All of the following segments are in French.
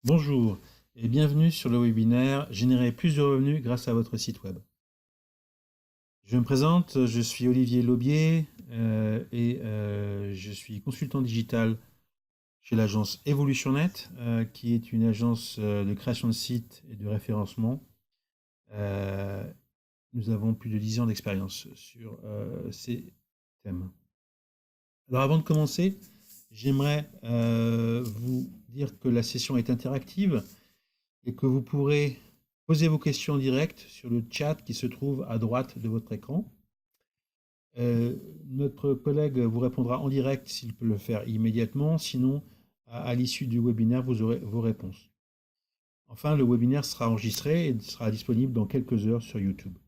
Bonjour et bienvenue sur le webinaire Générer plus de revenus grâce à votre site web. Je me présente, je suis Olivier Laubier et je suis consultant digital chez l'agence EvolutionNet, qui est une agence de création de sites et de référencement. Nous avons plus de 10 ans d'expérience sur ces thèmes. Alors avant de commencer, j'aimerais vous dire que la session est interactive et que vous pourrez poser vos questions en direct sur le chat qui se trouve à droite de votre écran. Notre collègue vous répondra en direct s'il peut le faire immédiatement, sinon à l'issue du webinaire, vous aurez vos réponses. Enfin, le webinaire sera enregistré et sera disponible dans quelques heures sur YouTube.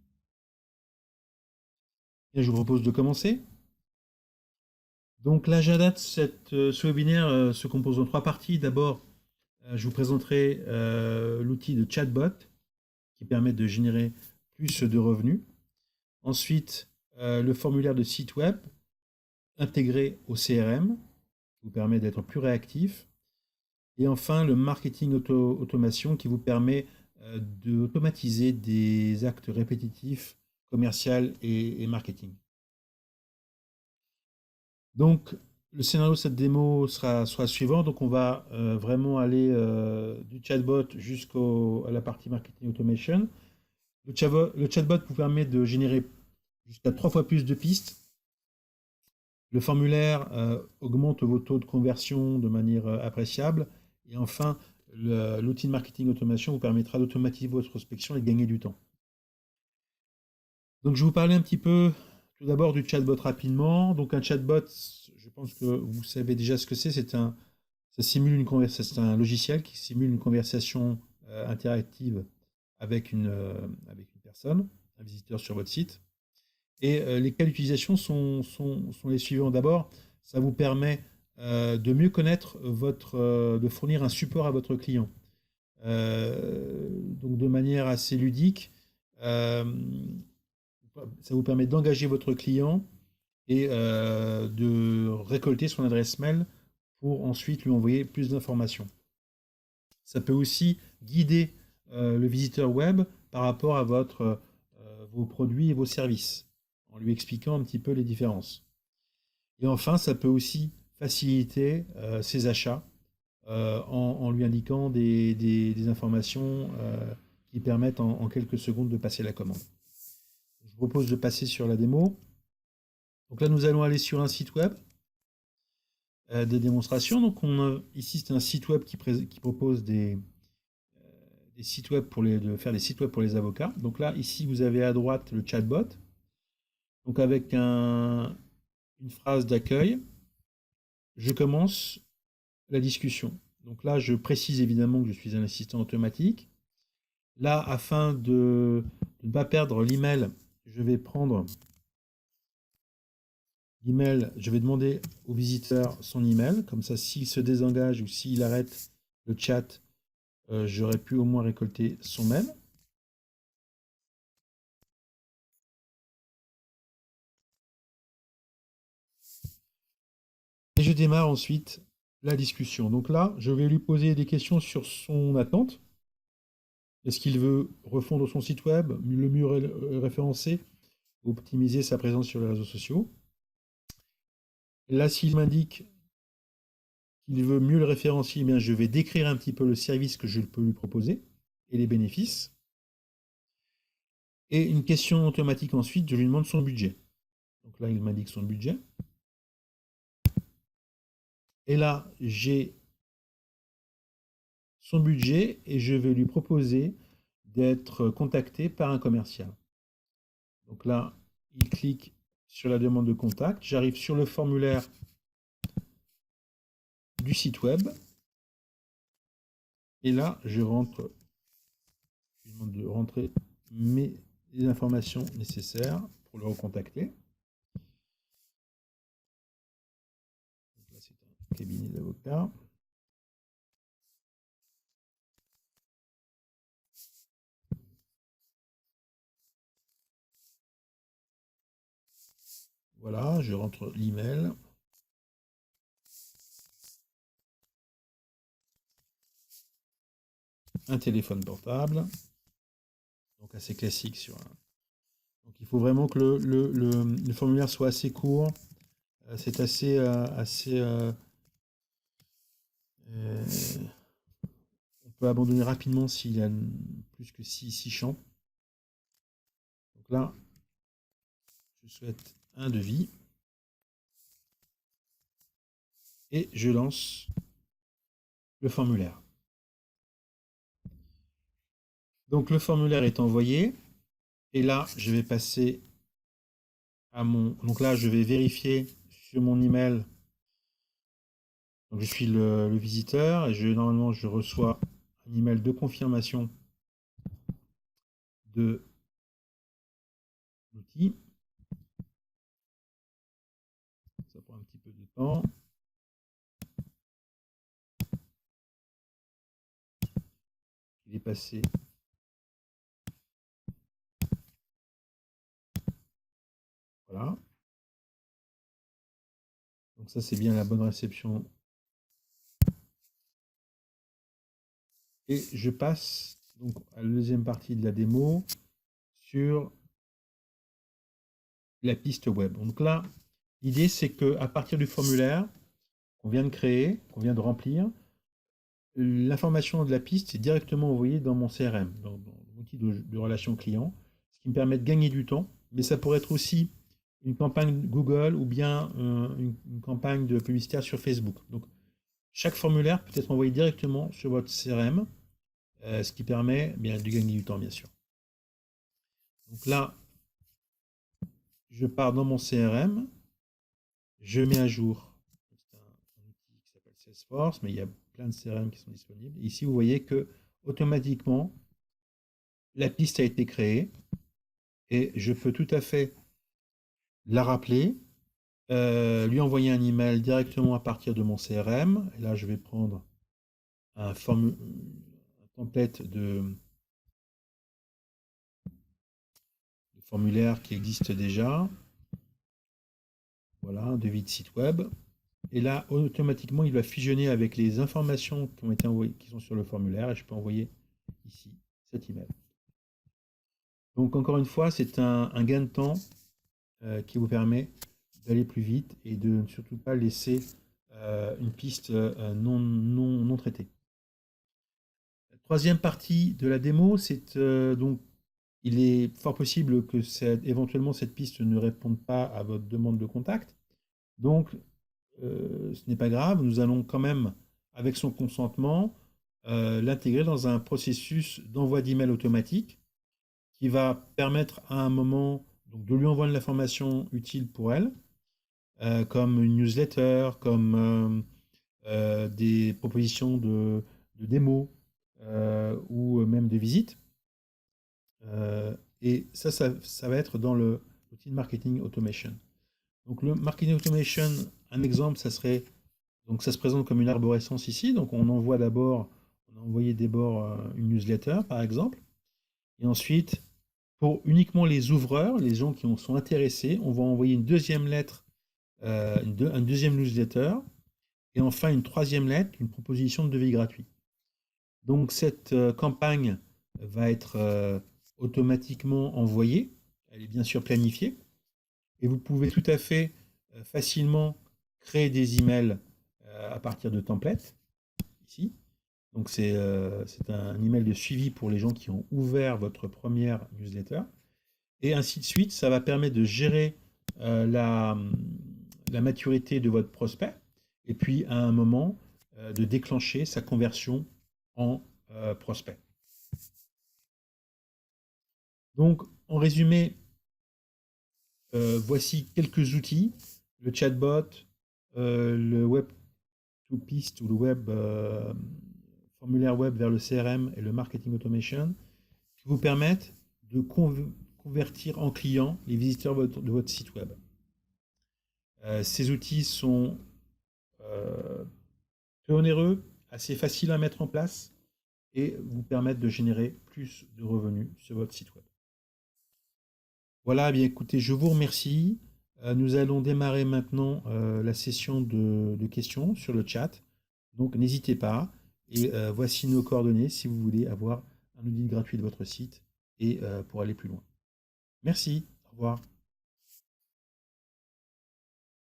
Et je vous propose de commencer. Donc l'agenda de ce webinaire se compose en 3 parties. D'abord, je vous présenterai l'outil de chatbot qui permet de générer plus de revenus. Ensuite, le formulaire de site web intégré au CRM qui vous permet d'être plus réactif. Et enfin, le marketing automation qui vous permet d'automatiser des actes répétitifs commercial et marketing. Donc, le scénario de cette démo sera suivant. Donc, on va vraiment aller du chatbot jusqu'à la partie marketing automation. Le chatbot vous permet de générer jusqu'à 3 fois plus de pistes. Le formulaire augmente vos taux de conversion de manière appréciable. Et enfin, l'outil de marketing automation vous permettra d'automatiser votre prospection et de gagner du temps. Donc, je vais vous parler un petit peu tout d'abord du chatbot rapidement. Donc, un chatbot, je pense que vous savez déjà ce que c'est. Ça simule une conversation, c'est un logiciel qui simule une conversation interactive avec une personne, un visiteur sur votre site. Et les cas d'utilisation sont les suivants. D'abord, ça vous permet de mieux connaître de fournir un support à votre client. Donc de manière assez ludique, ça vous permet d'engager votre client et de récolter son adresse mail pour ensuite lui envoyer plus d'informations. Ça peut aussi guider le visiteur web par rapport à vos produits et vos services, en lui expliquant un petit peu les différences. Et enfin, ça peut aussi faciliter ses achats en lui indiquant des informations qui permettent en quelques secondes de passer la commande. Je vous propose de passer sur la démo. Donc là, nous allons aller sur un site web de démonstration. Donc ici, c'est un site web qui propose des sites web de faire des sites web pour les avocats. Donc là, ici, vous avez à droite le chatbot. Donc avec une phrase d'accueil, je commence la discussion. Donc là, je précise évidemment que je suis un assistant automatique. Là, afin de ne pas perdre l'email, je vais prendre l'email, je vais demander au visiteur son email. Comme ça, s'il se désengage ou s'il arrête le chat, j'aurais pu au moins récolter son mail. Et je démarre ensuite la discussion. Donc là, je vais lui poser des questions sur son attente. Est-ce qu'il veut refondre son site web, le mieux référencer, optimiser sa présence sur les réseaux sociaux? Là, s'il m'indique qu'il veut mieux le référencier, eh bien, je vais décrire un petit peu le service que je peux lui proposer et les bénéfices. Et une question automatique ensuite, je lui demande son budget. Donc là, il m'indique son budget. Et là, j'ai son budget et je vais lui proposer d'être contacté par un commercial. Donc là, il clique sur la demande de contact. J'arrive sur le formulaire du site web. Et là, je demande de rentrer les informations nécessaires pour le recontacter. Donc là, c'est un cabinet d'avocats. Voilà, je rentre l'email. un téléphone portable, donc assez classique sur un... Donc il faut vraiment que le formulaire soit assez court. C'est euh, on peut abandonner rapidement s'il y a plus que 6 champs. Donc là, je souhaite un devis et je lance le formulaire. Donc le formulaire est envoyé et là, je vais passer à mon... Donc là, je vais vérifier sur mon email. Donc je suis le visiteur et normalement, je reçois un email de confirmation de l'outil. Ça prend un petit peu de temps. Il est passé. Voilà. Donc ça, c'est bien la bonne réception. Et je passe donc à la deuxième partie de la démo sur la piste web. Donc là, l'idée, c'est qu'à partir du formulaire qu'on vient de créer, qu'on vient de remplir, l'information de la piste est directement envoyée dans mon CRM, dans l'outil de relation client, ce qui me permet de gagner du temps, mais ça pourrait être aussi une campagne Google ou bien une campagne de publicitaire sur Facebook. Donc, chaque formulaire peut être envoyé directement sur votre CRM, ce qui permet bien de gagner du temps, bien sûr. Donc là, je pars dans mon CRM, je mets à jour. C'est un outil qui s'appelle Salesforce, mais il y a plein de CRM qui sont disponibles. Et ici, vous voyez que automatiquement, la piste a été créée et je peux tout à fait la rappeler, lui envoyer un email directement à partir de mon CRM. Et là, je vais prendre un template de formulaire qui existe déjà. Voilà, un devis de site web. Et là, automatiquement, il va fusionner avec les informations qui ont été envoyées, qui sont sur le formulaire, et je peux envoyer ici cet email. Donc, encore une fois, c'est un gain de temps qui vous permet d'aller plus vite et de ne surtout pas laisser une piste non traitée. La troisième partie de la démo, c'est donc il est fort possible que éventuellement cette piste ne réponde pas à votre demande de contact. Donc, ce n'est pas grave, nous allons quand même, avec son consentement, l'intégrer dans un processus d'envoi d'email automatique qui va permettre à un moment donc, de lui envoyer l'information utile pour elle, comme une newsletter, comme des propositions de démos ou même de visites. Et ça va être dans l'outil de marketing automation. Donc le marketing automation, un exemple, ça serait, donc ça se présente comme une arborescence ici. Donc on envoie d'abord, on a envoyé d'abord une newsletter par exemple. Et ensuite, pour uniquement les ouvreurs, les gens qui sont intéressés, on va envoyer une deuxième lettre, un deuxième newsletter. Et enfin une troisième lettre, une proposition de devis gratuit. Donc cette campagne va être automatiquement envoyée. Elle est bien sûr planifiée. Et vous pouvez tout à fait facilement créer des emails à partir de templates, ici. Donc c'est un email de suivi pour les gens qui ont ouvert votre première newsletter. Et ainsi de suite, ça va permettre de gérer la maturité de votre prospect. Et puis à un moment, de déclencher sa conversion en prospect. Donc en résumé, voici quelques outils, le chatbot, le web to piste ou le formulaire web vers le CRM et le marketing automation qui vous permettent de convertir en clients les visiteurs de votre site web. Ces outils sont peu onéreux, assez faciles à mettre en place et vous permettent de générer plus de revenus sur votre site web. Voilà, bien écoutez, je vous remercie. Nous allons démarrer maintenant la session de questions sur le chat. Donc n'hésitez pas. Et voici nos coordonnées si vous voulez avoir un audit gratuit de votre site et pour aller plus loin. Merci, au revoir.